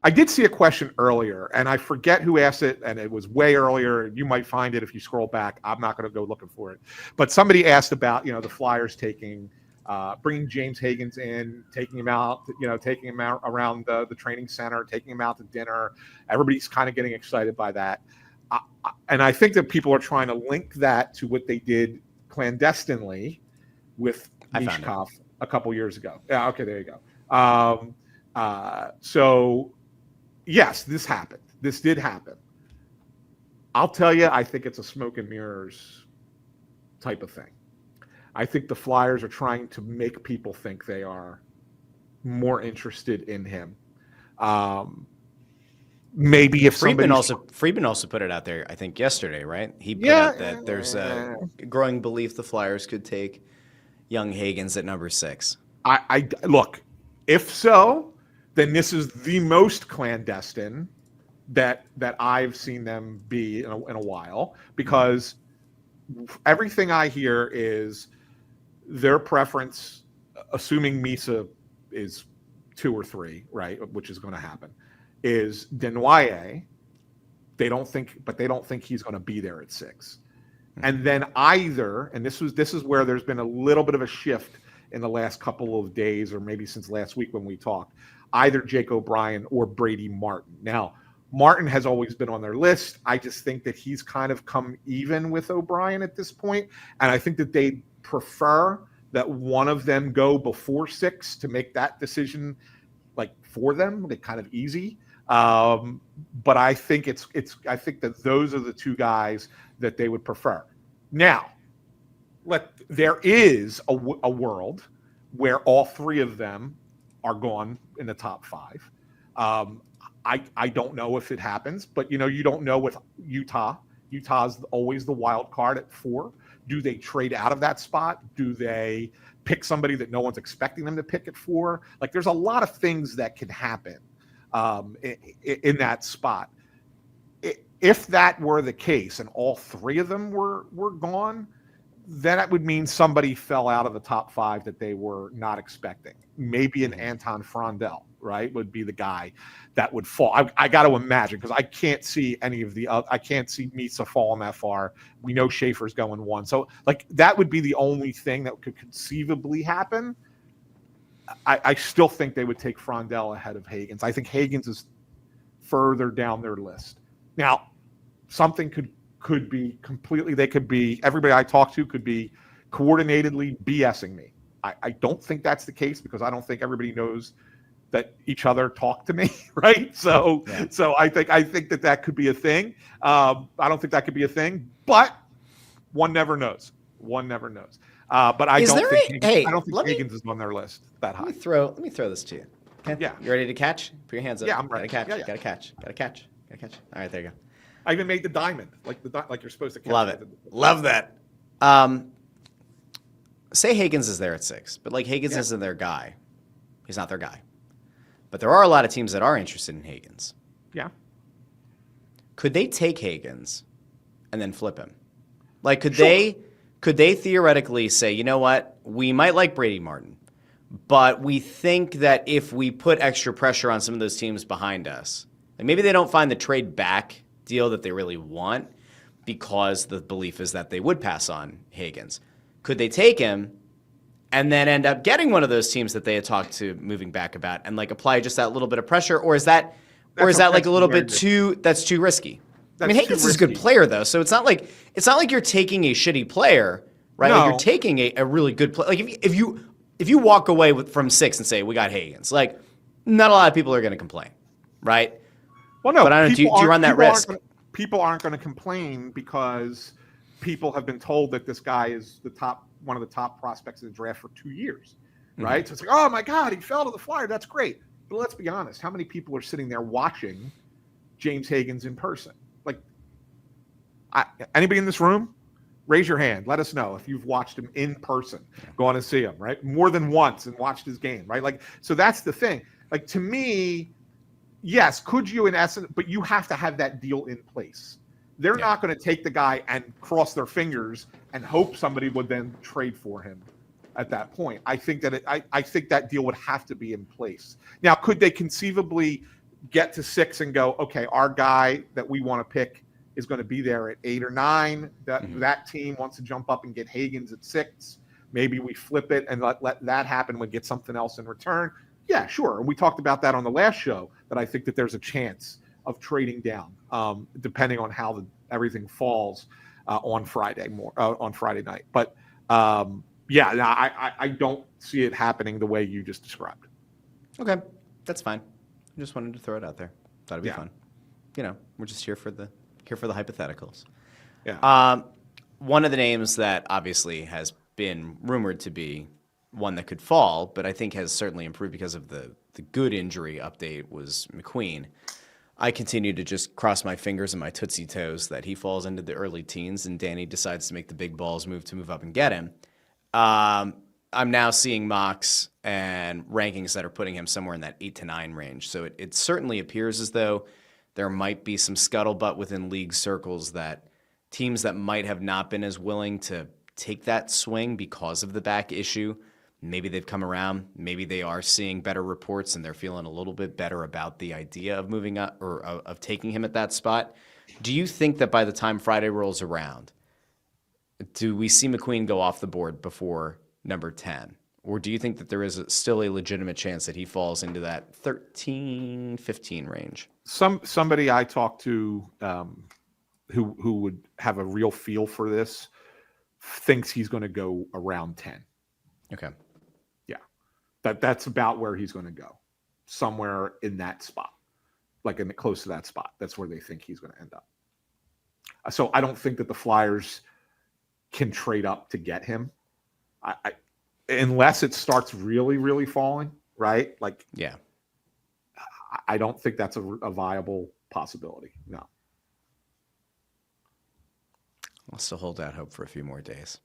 I did see a question earlier, and I forget who asked it, and it was way earlier. You might find it if you scroll back. I'm not going to go looking for it. But somebody asked about, the Flyers bringing James Hagens in, taking him out, taking him out around the training center, taking him out to dinner. Everybody's kind of getting excited by that. And I think that people are trying to link that to what they did clandestinely with Mishkov a couple years ago. Yeah, okay, there you go. So, yes, this happened. This did happen. I'll tell you, I think it's a smoke and mirrors type of thing. I think the Flyers are trying to make people think they are more interested in him. Maybe if Friedman also put it out there, I think yesterday, right? He put out that there's a growing belief the Flyers could take young Hagens at number 6. I look, if so, then this is the most clandestine that I've seen them be in a while, because everything I hear is their preference, assuming Misa is 2 or 3, right, which is going to happen, is Desnoyers. They don't think he's going to be there at 6. And then and this is where there's been a little bit of a shift in the last couple of days, or maybe since last week when we talked, either Jake O'Brien or Brady Martin. Now, Martin has always been on their list. I just think that he's kind of come even with O'Brien at this point, and I think that they prefer that one of them go before 6 to make that decision, like, for them, like, kind of easy. But I think I think that those are the 2 guys that they would prefer. Now, there is a world where all 3 of them are gone in the top 5. I don't know if it happens, but you don't know with Utah. Utah's always the wild card at 4. Do they trade out of that spot? Do they pick somebody that no one's expecting them to pick at 4? Like, there's a lot of things that can happen in that spot. If that were the case and all 3 of them were gone, then that would mean somebody fell out of the top 5 that they were not expecting. Maybe an Anton Frondel, right, would be the guy that would fall. I got to imagine, because I can't see any of I can't see Misa falling that far. We know Schaefer's going 1. So, like, that would be the only thing that could conceivably happen. I still think they would take Frondel ahead of Hagens. I think Hagens is further down their list. Now, something could be completely, everybody I talk to could be coordinatedly BSing me. I don't think that's the case, because I don't think everybody knows that each other talk to me, right? So I think that could be a thing. I don't think that could be a thing, but one never knows. But I don't think Hagens is on their list that high. Let me throw this to you. Okay? Yeah. You ready to catch? Put your hands up. Yeah, I'm ready. Gotta catch. Yeah. Gotta catch. All right, there you go. I even made the diamond, like you're supposed to catch. Love it. Love that. Say Hagens is there at 6, but like Hagens isn't their guy. He's not their guy. But there are a lot of teams that are interested in Hagens. Yeah. Could they take Hagens and then flip him? Like, could they theoretically say, you know what, we might like Brady Martin, but we think that if we put extra pressure on some of those teams behind us, and maybe they don't find the trade back deal that they really want, because the belief is that they would pass on Hagens. Could they take him and then end up getting one of those teams that they had talked to moving back about, and like apply just that little bit of pressure? Or is that like a little bit too risky? I mean, Hagens is a good player though, so it's not like you're taking a shitty player, right? No. Like, you're taking a really good player. Like, if you walk away from 6 and say we got Hagens, like, not a lot of people are going to complain, right? Well, no, but I don't. Do you run that risk? People aren't going to complain, because people have been told that this guy is one of the top prospects in the draft for 2 years, right? So it's like, oh my God, he fell to the Flyer. That's great. But let's be honest, how many people are sitting there watching James Hagens in person? Like, anybody in this room? Raise your hand. Let us know if you've watched him in person. Go on and see him, right? More than once, and watched his game, right? Like, so that's the thing. Like, to me, yes, could you in essence, but you have to have that deal in place. They're not going to take the guy and cross their fingers and hope somebody would then trade for him at that point. I think that I think that deal would have to be in place. Now, could they conceivably get to 6 and go, okay, our guy that we want to pick is going to be there at 8 or 9. That team wants to jump up and get Hagens at 6. Maybe we flip it and let that happen. We get something else in return. Yeah, sure. And we talked about that on the last show, that I think that there's a chance of trading down, depending on how everything falls on Friday night. But I don't see it happening the way you just described. Okay, that's fine. I just wanted to throw it out there. Thought it'd be fun. We're just here for the hypotheticals. Yeah. One of the names that obviously has been rumored to be one that could fall, but I think has certainly improved because of the good injury update was McQueen. I continue to just cross my fingers and my tootsie toes that he falls into the early teens and Danny decides to make the big balls move up and get him. I'm now seeing mocks and rankings that are putting him somewhere in that 8 to 9 range. So it certainly appears as though there might be some scuttlebutt within league circles that teams that might have not been as willing to take that swing because of the back issue, maybe they've come around. Maybe they are seeing better reports and they're feeling a little bit better about the idea of moving up or of taking him at that spot. Do you think that by the time Friday rolls around, do we see McQueen go off the board before number 10? Or do you think that there is still a legitimate chance that he falls into that 13, 15 range? Somebody I talked to who would have a real feel for this thinks he's going to go around 10. Okay. Yeah. That's about where he's going to go. Somewhere in that spot. Like close to that spot. That's where they think he's going to end up. So I don't think that the Flyers can trade up to get him. Unless it starts really, really falling, right? Like, yeah, I don't think that's a viable possibility. No. I'll still hold out hope for a few more days.